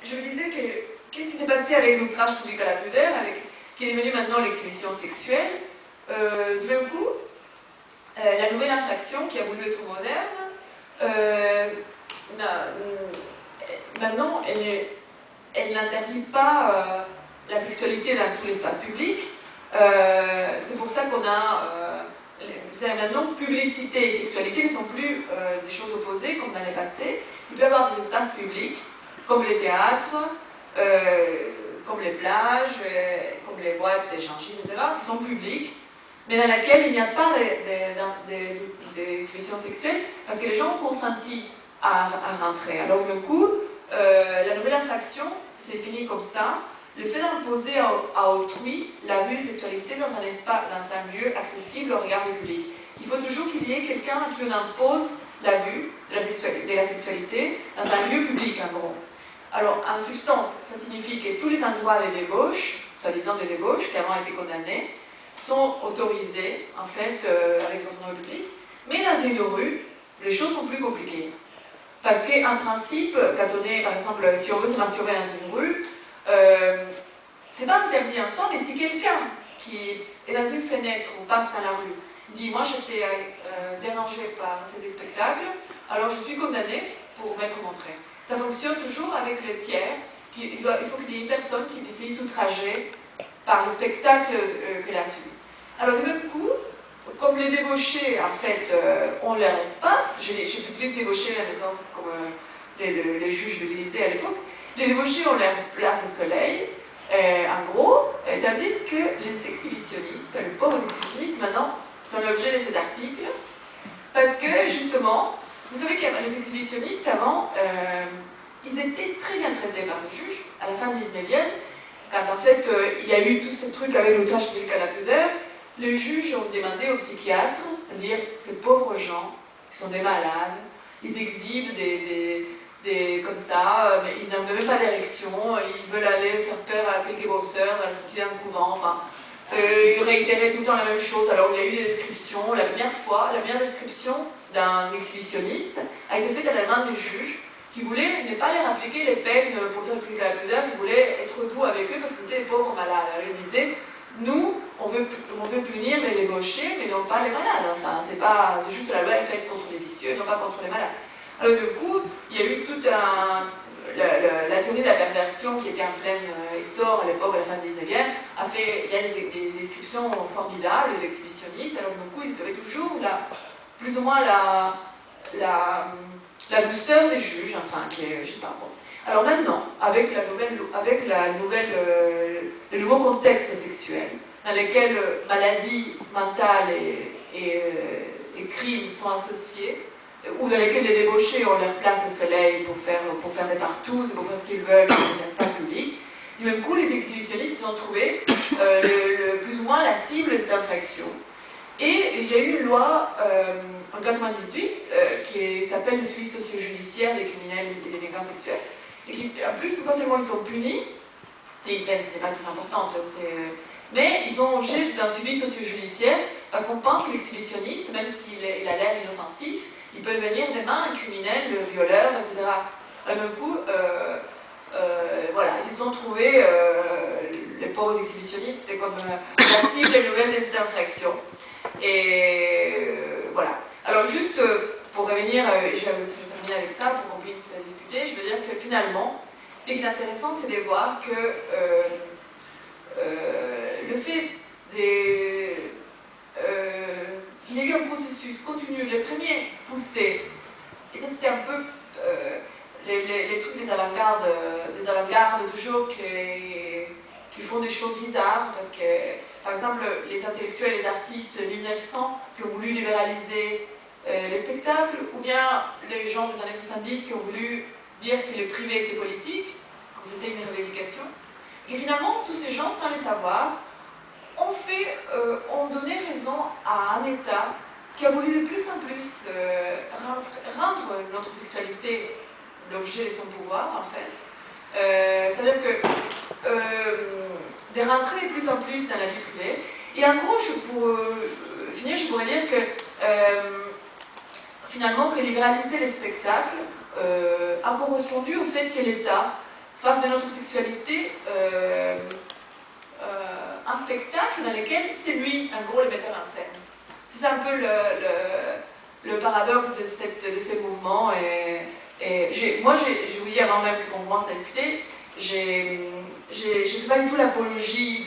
Je vous disais que qu'est-ce qui s'est passé avec l'outrage public à la pudeur, qui est devenu maintenant l'exhibition sexuelle. Du même coup, la nouvelle infraction qui a voulu être moderne, maintenant, elle n'interdit pas la sexualité dans tout l'espace public. C'est pour ça qu'on a... maintenant, publicité et sexualité ne sont plus des choses opposées comme dans le passé. Il peut y avoir des espaces publics, comme les théâtres, comme les plages, comme les boîtes échangistes, etc., qui sont publiques, mais dans lesquelles il n'y a pas d'expression sexuelle, parce que les gens ont consenti à rentrer. Alors, du coup, la nouvelle infraction, c'est fini comme ça. Le fait d'imposer à autrui la vue de sexualité dans un espace, dans un lieu accessible au regard du public. Il faut toujours qu'il y ait quelqu'un à qui on impose la vue de la sexualité dans un lieu public, en gros. Alors, en substance, ça signifie que tous les endroits de débauche, soi-disant de débauche, qui avant été condamnés, sont autorisés, en fait, avec le fondement public. Mais dans une rue, les choses sont plus compliquées. Parce qu'en principe, quand on est, par exemple, si on veut se masturber dans une rue, c'est pas interdit en soi, mais si quelqu'un qui est dans une fenêtre ou passe dans la rue dit « moi j'étais dérangé par ces spectacles, alors je suis condamné pour m'être montré ». Ça fonctionne toujours avec les tiers. Il faut qu'il y ait une personne qui puisse outrager par le spectacle qu'elle a subi. Alors du même coup, comme les débauchés, en fait, ont leur espace, j'ai utilisé débauchés dans le sens comme les juges l'utilisaient à l'époque, les débauchés ont leur place au soleil, en gros, tandis que les exhibitionnistes, les pauvres exhibitionnistes, maintenant, sont l'objet de cet article, parce que, justement, vous savez que les exhibitionnistes, avant, ils étaient très bien traités par les juges, à la fin du 19e, quand en fait, il y a eu tout ce truc avec l'outrage public à la pudeur, les juges ont demandé aux psychiatres de dire, ces pauvres gens, qui sont des malades, ils exhibent comme ça, mais ils n'ont même pas d'érection, ils veulent aller faire peur à quelques bosseurs, à sortir d'un couvent, enfin, ils réitéraient tout le temps la même chose. Alors il y a eu des descriptions. La première description d'un exhibitionniste a été faite à la main des juges qui voulaient ne pas leur appliquer les peines pour dire plus la pudeur, qui voulaient être doux avec eux parce que c'était des pauvres malades. Alors ils disaient, nous, on veut punir les débauchés, mais non pas les malades. Enfin, c'est juste que la loi est faite contre les vicieux, non pas contre les malades. Alors du coup, il y a eu toute la théorie de la perversion qui était en plein essor à l'époque, à la fin du 19e, il y a des descriptions formidables des exhibitionnistes. Alors du coup, ils avaient toujours plus ou moins la douceur des juges, enfin, qui est, je sais pas, bon. Alors maintenant, avec le nouveau contexte sexuel, dans lequel maladie mentale et crimes sont associés, ou dans lesquels les débauchés ont leur place au soleil pour faire des partous, pour faire ce qu'ils veulent dans les espaces publics. Du même coup, les exhibitionnistes se sont trouvés plus ou moins la cible de cette infraction. Et il y a eu une loi en 1998 qui s'appelle le suivi socio-judiciaire des criminels et des migrants sexuels. Et qui, en plus, non seulement ils sont punis, c'est une peine qui n'est pas très importante, mais ils sont obligés d'un suivi socio-judiciaire parce qu'on pense que l'exhibitionniste, même s'il a l'air inoffensif, il peut devenir demain un criminel, violeur, etc. Du même coup, voilà, ils se sont trouvés, les pauvres exhibitionnistes, c'était comme la cible nouvelle de cette infraction. Et voilà. Alors juste pour revenir, je vais terminer avec ça pour qu'on puisse discuter, je veux dire que finalement, ce qui est intéressant, c'est de voir que le fait qu'il y a eu un processus continu, les premiers poussés, et ça c'était un peu les trucs des avant-gardes toujours qui font des choses bizarres, parce que par exemple les intellectuels, les artistes 1900 qui ont voulu libéraliser les spectacles, ou bien les gens des années 70 qui ont voulu dire que le privé était politique, que c'était une revendication, et finalement tous ces gens, sans le savoir, ont donné raison à un État qui a voulu de plus en plus rendre notre sexualité l'objet de son pouvoir, en fait. C'est-à-dire que de rentrer de plus en plus dans la vie privée. Et en gros, pour finir, je pourrais dire que finalement, que libéraliser les spectacles a correspondu au fait que l'État fasse de notre sexualité un spectacle dans lequel c'est lui, en gros, le metteur en scène. C'est un peu le paradoxe de ces mouvements. Moi, je vous dis avant même qu'on commence à discuter, je ne fais pas du tout l'apologie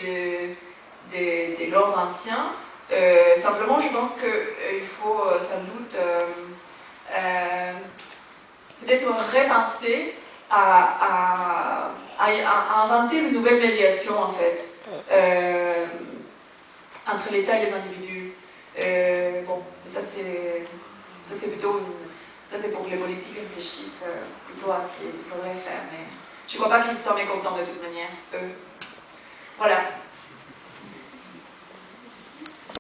de l'ordre ancien. Simplement, je pense qu'il faut sans doute peut-être repenser à inventer de nouvelles médiations, en fait, entre l'État et les individus. Bon, ça c'est plutôt ça c'est pour que les politiques réfléchissent plutôt à ce qu'il faudrait faire, mais je ne crois pas qu'ils soient mécontents de toute manière, eux. Voilà.